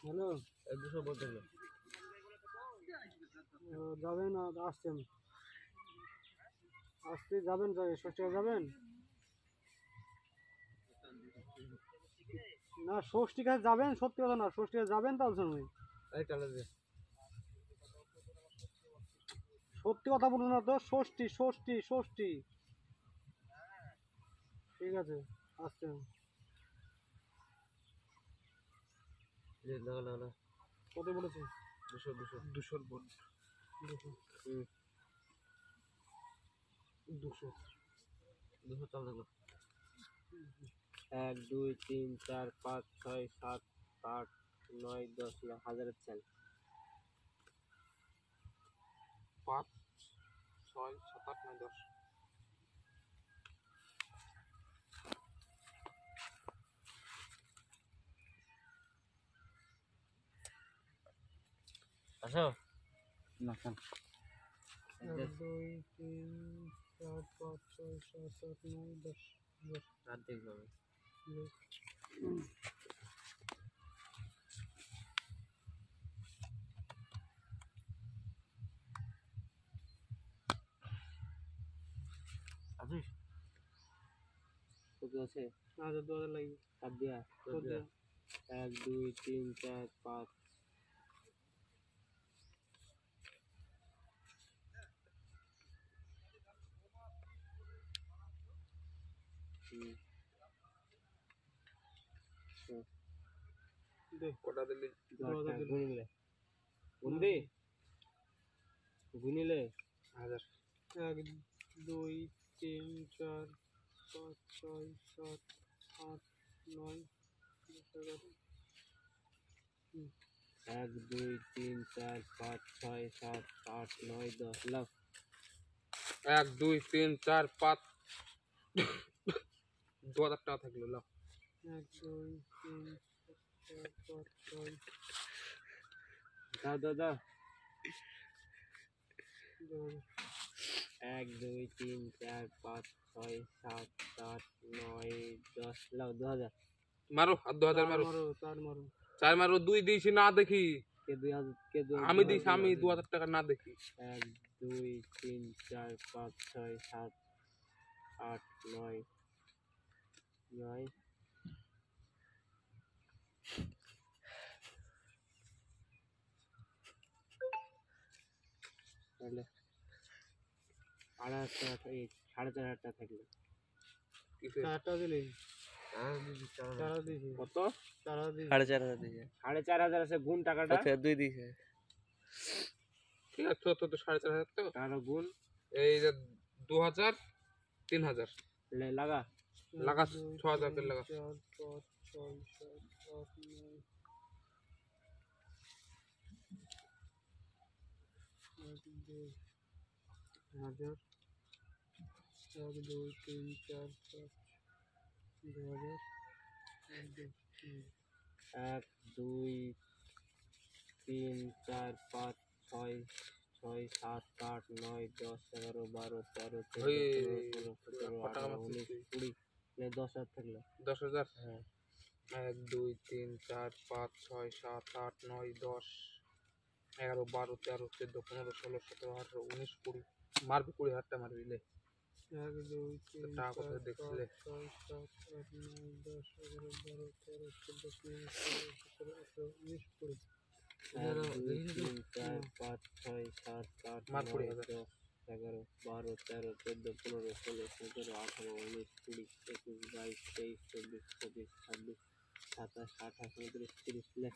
Hello, 200 বলতে যাবেন? আসছেন? আসতে যাবেন? ষষ্ঠী যাবেন না? ষষ্ঠী কাছে যাবেন? সত্যি কথা না, ষষ্ঠী কাছে যাবেন? তাহলে শুনুন, সত্যি কথা বলুন না তো। ষষ্ঠী ষষ্ঠী ষষ্ঠী। ঠিক আছে, আসছেন? কত বলেছে? 200 বল 200 চাল দেখো। 1 2 3 4 5 6 7 8 9 10 হাজারের চাল 5 6 7 8 9 10 আসো না কেন 1 2 3 4 5 6 7 8 9 10 রাত দেখবে আছিস কত আছে? 2000 লাগবে। কাট দিয়া 1 2 3 4 5 কটা দিলি? গুনিলে গুনবি গুনিলে 1000 1 2 3 4 5 6 7 8 9 10 1 2 3 4 5 6 7 8 9 10 লাভ 1 2 3 4 5 2000 টাকা থাকলো লাভ 1 2 3 4 5 6 দাও 1 2 3 4 5 6 7 8 9 10 লাভ 2000 মারো আর 2000 মারো 4 মারো 2 দিছি না দেখি কে 2000 আমি দিছি আমি 2000 টাকা না দেখি 1 2 3 4 5 6 7 8 9 9 তাহলে 4,500 টাকা থাকলো টাকা দিলি? কত? 4,500 দিয়েছে 4,500 আছে গুণ টাকাটা 2 দিয়েছে ঠিক আছে তো 4,500 তো টাকা গুণ এই যে 2000 3000 লাগা 6000 করে লাগা 4 5 6 7 8 9 1 2 1000 1 2 3 4 5 2000 1 2 1 2 3 4 5 6 6 7 8 9 10 11 12 13 14 15 16 17 18 19 20 10,000 থাকলো 10,000 হ্যাঁ 1 2 3 4 5 6 7 8 9 10 11 12 13 14 15 16 17 18 19 20 মারবি 20,000 টাকা মারবি লে 1 2 3 টাকা 4 কোথায় দেখছিলে 5 6 7 8 9 10 11 12 13 14 15 16 17 18 19 20 1 2 3 4 5 6 7 8 9 10 11 12 13 14 15 16 17 18 19 20 21 22 23 24 25 26 27 28 29 30 লে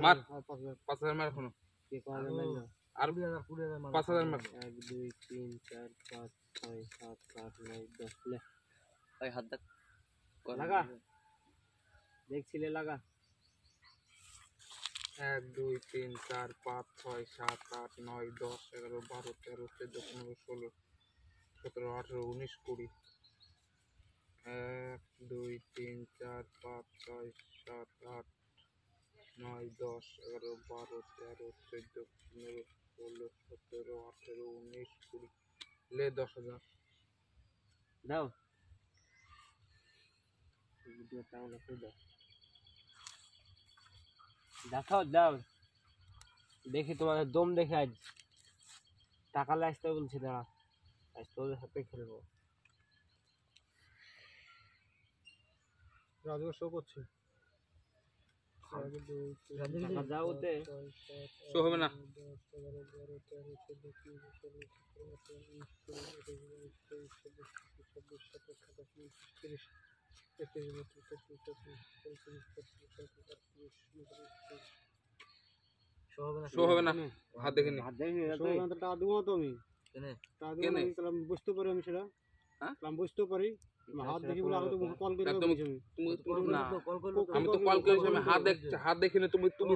মার 5,000 মার এখনো কে কয় মারলো আর 20,000 মার 5,000 মার 1 2 3 4 5 6 7 8 9 10 লে ভাই হাত দাগ লাগা দেখছিলে লাগা 1 2 3 4 5 6 7 8 9 10 11 12 13 14 15 16 17 18 19 20 1 2 3 4 5 6 7 8 9 10 11 12 13 14 15 16 17 18 19 20 ले 10,000 দাও ভিডিওটা আমরা করে দাও দেখাও দাও দেখি তোমাদের দম দেখে আজ টাকা লাগতে বলছি দাঁড়া আজ তোদের সাথে খেলবো রাজু শো করছে টাকা যাও ওতে শো হবে না শো হবে না হাত দেখে নি হাত দেখি টাকা দেবো তো আমি টাকা দেবো আমি তাহলে বুঝতে পারি আমি সেটা আমি বুঝতে পারি হাত দেখি বলে আমি তো কল করে আমি তো কল করেছি আমি হাত দেখি না তুমি তুমি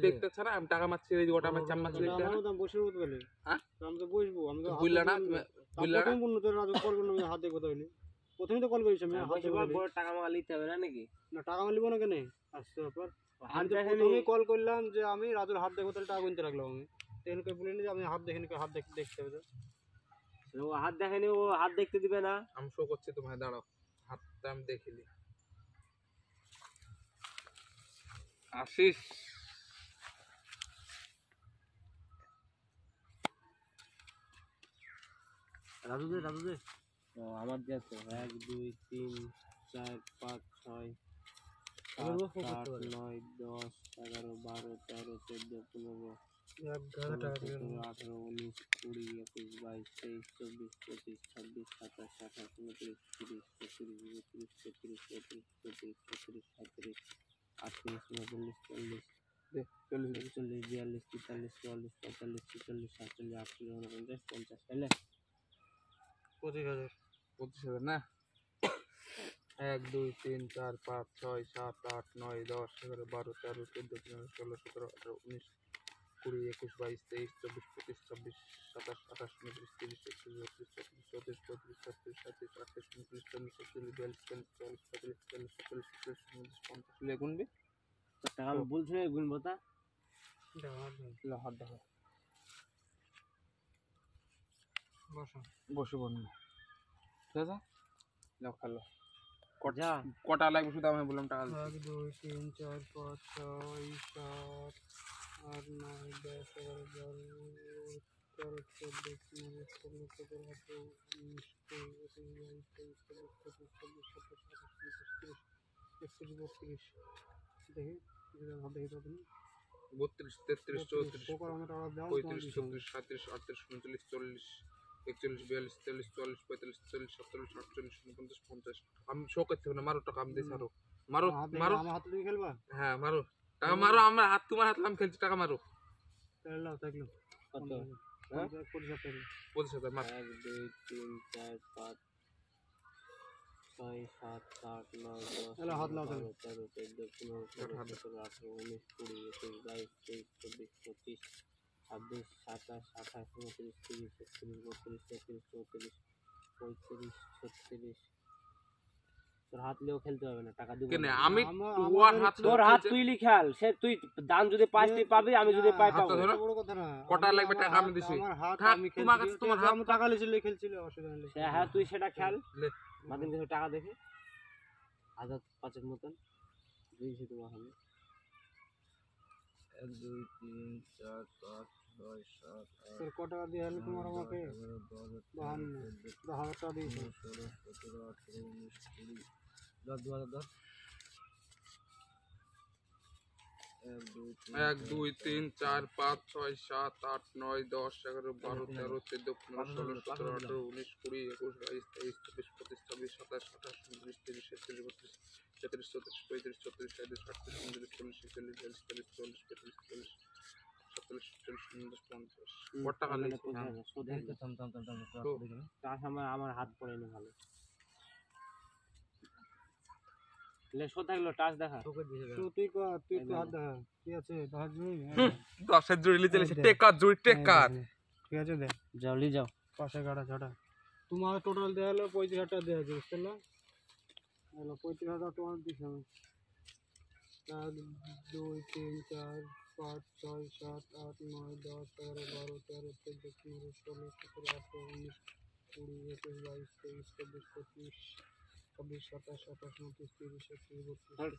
দেখতে ছাড়া আমি টাকা মারছি এই গোটা আমার চাম্মা ছেড়ে দিতে না আমি বসে বলতে বলে হ্যাঁ আমি তো বসবো আমি তো বুঝলা না বুঝলা না বললো তো রাজু কল করলো আমি হাত দেখবো তাহলে প্রথমে তো কল করেছি আমি হাত দেখবো বড় টাকা মাল নিতে হবে না নাকি না টাকা মাল নিব না কেন আসতে ব্যাপার আমি তো প্রথমে কল করলাম যে আমি রাজুর হাত দেখবো তাহলে টাকা গুনতে রাখলাম আমি তেলকে বলিনি যে আমি হাত দেখিনি হাত দেখতে হবে ও হাত দেখেনি ও হাত দেখতে দিবে না আমি শো করছি তোমায় দাঁড়াও হাতটা আমি দেখিলি আশিস রাজু দে আমার যে আছে 1 2 3 4 5 6 7 8 9 10 11 12 13 14 15 18 19 20 21 22 23 24 25 26 27 28 29 30 31 32 33 34 35 36 37 38 39 40 41 42 43 44 45 46 47 48 49 50 25,000 25,000 না 1 2 3 4 5 6 7 8 9 10 11 12 13 14 15 16 17 18 19 20 21 22 23 24 25 26 27 28 29 30 31 32 33 34 35 36 37 38 39 40 41 42 43 44 45 46 47 50 গুনবি টাকা আমি বলছি না গুনবো তা হাত দেখো বসে বসে ঠিক আছে যাও খেলো কটা লাগবে শুধু আমি বললাম টাকা 1 2 3 4 5 6 7 8 9 10 11 12 13 14 15 16 17 18 19 20 দেখি দেখি 32 33 34 35 36 37 38 39 40 41 42 43 44 45 46 47 48 49 50 আমি শো করতে হবে না মারো টাকা আমি দিছি আরো মারো মারো আমার হাত দিয়ে খেলবা হ্যাঁ মারো টাকা মারো আমার হাত তোমার হাত আমি খেলছি টাকা মারো তাহলে তাইলো কত হ্যাঁ 25,000 মার 1 2 3 4 5 6 7 8 9 10 এলা হাত লাও 13 14 15 16 17 18 19 20 21 22 23 24 25 26 27 28 29 30 31 32 33 34 35 36 তোর হাত লিও খেলতে হবে না টাকা দিব কেন আমি তোর হাত তোর হাত তুই লিখাল সে তুই দান যদি পাস তুই পাবি আমি যদি পাই পাবো বড় কথা না কটা লাগবে টাকা আমি দিছি আমার হাত আমি খেলছি তোমার হাত টাকা লিছিলে খেলছিল অসুবিধা নেই হ্যাঁ তুই সেটা খেল মাদিন কিছু টাকা দেখে 1,005 মতন দিয়েছি তোমার হাতে 1 2 3 4 5 6 7 তোর কত টাকা দিয়ে হলো তোমার আমাকে 52 10,000 টাকা দিয়েছি 16 17 18 19 20 10 1 2 3 4 5 6 7 8 9 10 11 12 13 14 15 16 17 18 19 20 21 22 23 24 25 26 27 28 29 30 31 32 33 34 35 36 37 38 39 40 41 42 43 44 45 47 কত টাকা লাগছে আমার হাত পড়েনি ভালো লেশো থাকলো টাচ দেখা তুই তো হাত দেখা কি আছে 10 জুড়ি নিতে চলেছে টেকার জুড়ি টেকার ঠিক আছে দে জলদি যাও পাশে গাড়া ছটা তোমার টোটাল দেয়া হলো 35,000 টাকা দেয়া আছে বুঝতে পারলা হলো 35,000 তোমার দিছি আমি 1 2 3 4 5 6 7 8 9 10 11 12 13 14 15 16 17 18 19 20 21 22 23 24 25 26 27 28 29 30 31 32 33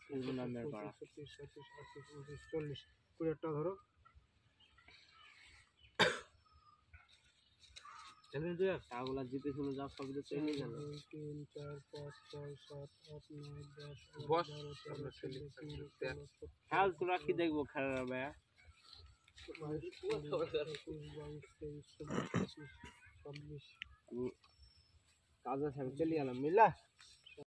34 35 36 37 38 39 40 ধরো চলেন তুই টাগুলা জিতে শুনে যাও সব তো চলে গেল 3 4 5 6 7 8 9 10 বস 11 আমরা খেলি 12 হাল তোরা কি দেখবো খেলা ভাইয়া 22 কাজে সাহেব চলে গেলাম মিলা